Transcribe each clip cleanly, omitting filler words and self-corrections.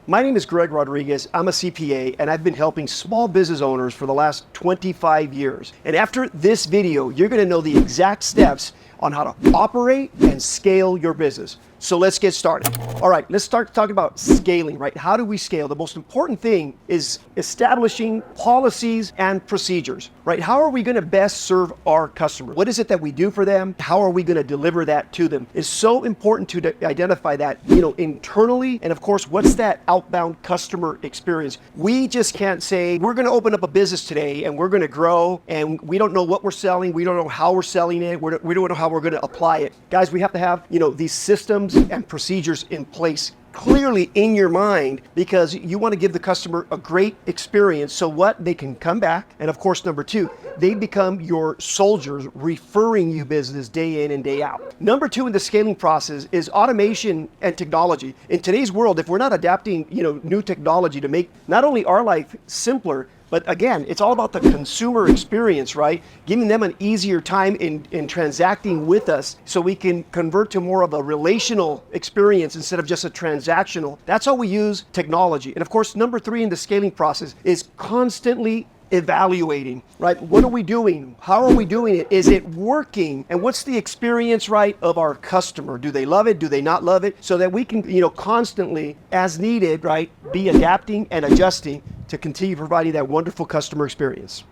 My name is Greg Rodriguez. I'm a CPA and I've been helping small business owners for the last 25 years. And after this video, you're going to know the exact steps on how to operate and scale your business. So let's get started. All right, let's start talking about scaling, right? How do we scale? The most important thing is establishing policies and procedures, right? How are we going to best serve our customers? What is it that we do for them? How are we going to deliver that to them? It's so important to identify that, internally. And of course, what's that outbound customer experience? We just can't say, we're going to open up a business today and we're going to grow and we don't know what we're selling. We don't know how we're selling it. We don't know how we're going to apply it. Guys, we have to have, these systems and procedures in place clearly in your mind, because you want to give the customer a great experience so what they can come back. And of course, number two, they become your soldiers referring you business day in and day out. Number two in the scaling process is automation and technology. In today's world, if we're not adapting, new technology to make not only our life simpler, but again, it's all about the consumer experience, right? Giving them an easier time in transacting with us so we can convert to more of a relational experience instead of just a transactional. That's how we use technology. And of course, number three in the scaling process is constantly evaluating, right? What are we doing? How are we doing it? Is it working? And what's the experience, right, of our customer? Do they love it? Do they not love it? So that we can, constantly, as needed, right, be adapting and adjusting to continue providing that wonderful customer experience.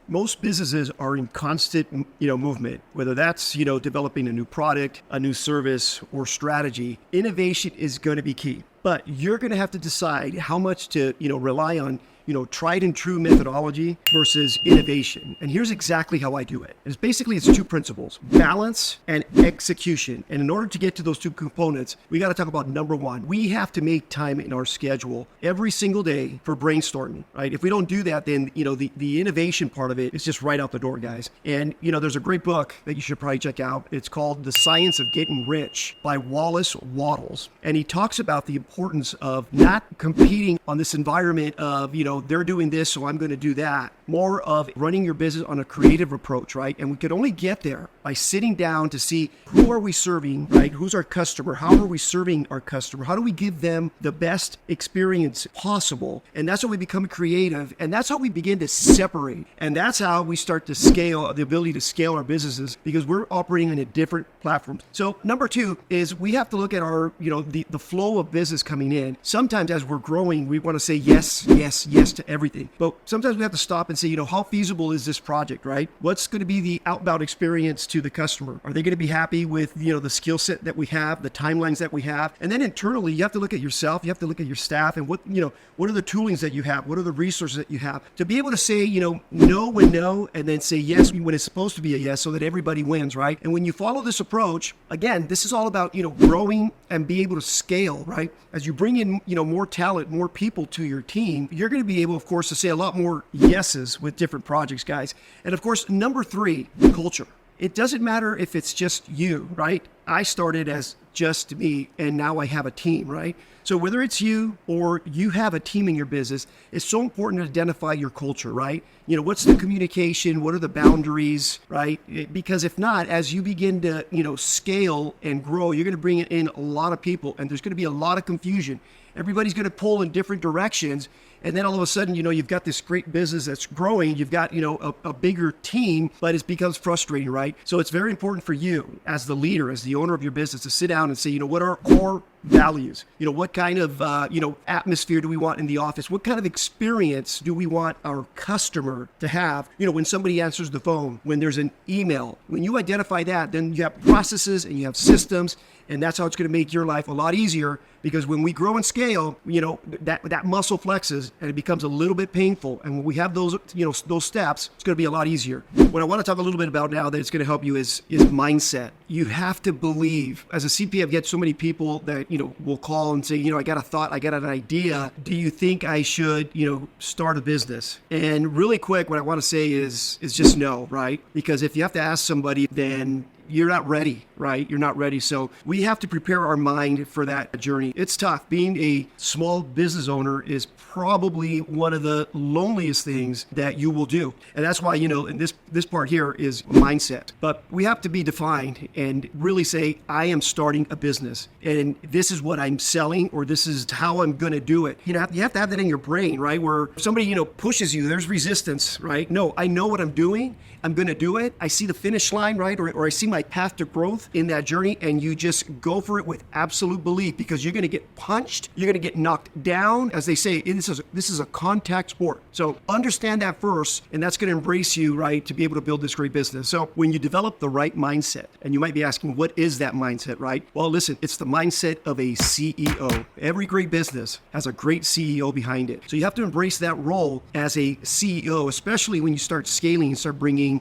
Most businesses are in constant, movement, whether that's, developing a new product, a new service, or strategy. Innovation is going to be key, but you're going to have to decide how much to, rely on tried and true methodology versus innovation. And here's exactly how I do it. It's two principles: balance and execution. And in order to get to those two components, we got to talk about number one. We have to make time in our schedule every single day for brainstorming, right? If we don't do that, then, the innovation part of it is just right out the door, guys. And, there's a great book that you should probably check out. It's called The Science of Getting Rich by Wallace Wattles. And he talks about the importance of not competing on this environment of, they're doing this, so I'm going to do that. More of running your business on a creative approach, right? And we could only get there by sitting down to see, who are we serving, right? Who's our customer? How are we serving our customer? How do we give them the best experience possible? And that's how we become creative. And that's how we begin to separate. And that's how we start to scale, the ability to scale our businesses, because we're operating on a different platform. So number two is we have to look at our, the flow of business coming in. Sometimes as we're growing, we want to say yes, yes, yes to everything. But sometimes we have to stop and say, how feasible is this project, right? What's going to be the outbound experience to the customer? Are they going to be happy with, the skill set that we have, the timelines that we have? And then internally, you have to look at yourself, you have to look at your staff, and what are the toolings that you have? What are the resources that you have to be able to say, no when no, and then say yes when it's supposed to be a yes, so that everybody wins, right? And when you follow this approach, again, this is all about, growing and be able to scale, right? As you bring in, more talent, more people to your team, you're going to be able, of course, to say a lot more yeses with different projects, guys. And of course, number three, culture. It doesn't matter if it's just you, right? I started as just me, and now I have a team, right? So whether it's you or you have a team in your business, it's so important to identify your culture, right? What's the communication? What are the boundaries, right? Because if not, as you begin to, scale and grow, you're going to bring in a lot of people, and there's going to be a lot of confusion. Everybody's going to pull in different directions. And then all of a sudden, you've got this great business that's growing. You've got, a bigger team, but it becomes frustrating, right? So it's very important for you as the leader, as the owner of your business, to sit down and say, what are our core values? What kind of, atmosphere do we want in the office? What kind of experience do we want our customer to have, when somebody answers the phone, when there's an email? When you identify that, then you have processes and you have systems, and that's how it's going to make your life a lot easier, because when we grow and scale, that muscle flexes and it becomes a little bit painful. And when we have those, those steps, it's going to be a lot easier. What I want to talk a little bit about now that it's going to help you is mindset. You have to believe. As a CPA, I've got so many people that, will call and say, I got a thought, I got an idea. Do you think I should, start a business? And really quick, what I want to say is just no, right? Because if you have to ask somebody, then you're not ready, right? You're not ready. So we have to prepare our mind for that journey. It's tough. Being a small business owner is probably one of the loneliest things that you will do. And that's why, and this this part here is mindset. But we have to be defined and really say, I am starting a business and this is what I'm selling, or this is how I'm going to do it. You have to have that in your brain, right? Where somebody, pushes you, there's resistance, right? No, I know what I'm doing. I'm going to do it. I see the finish line, right? Or I see my path to growth in that journey, and you just go for it with absolute belief, because you're going to get punched. You're going to get knocked down. As they say, this is a contact sport. So understand that first, and that's going to embrace you, right, to be able to build this great business. So when you develop the right mindset, and you might be asking, what is that mindset, right? Well, listen, it's the mindset of a CEO. Every great business has a great CEO behind it. So you have to embrace that role as a CEO, especially when you start scaling and start bringing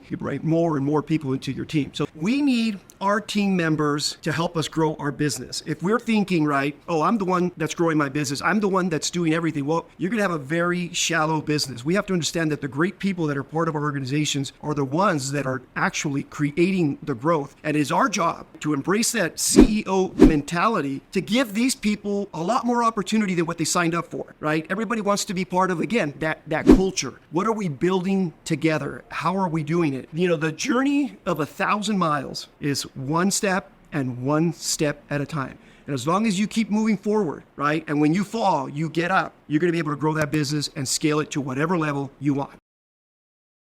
more and more people into your team. So we need our team members to help us grow our business. If we're thinking, right, oh, I'm the one that's growing my business, I'm the one that's doing everything, well, you're gonna have a very shallow business. We have to understand that the great people that are part of our organizations are the ones that are actually creating the growth. And it is our job to embrace that CEO mentality, to give these people a lot more opportunity than what they signed up for, right? Everybody wants to be part of, again, that culture. What are we building together? How are we doing it? The journey of 1,000 miles is one step and one step at a time. And as long as you keep moving forward, right? And when you fall, you get up, you're going to be able to grow that business and scale it to whatever level you want.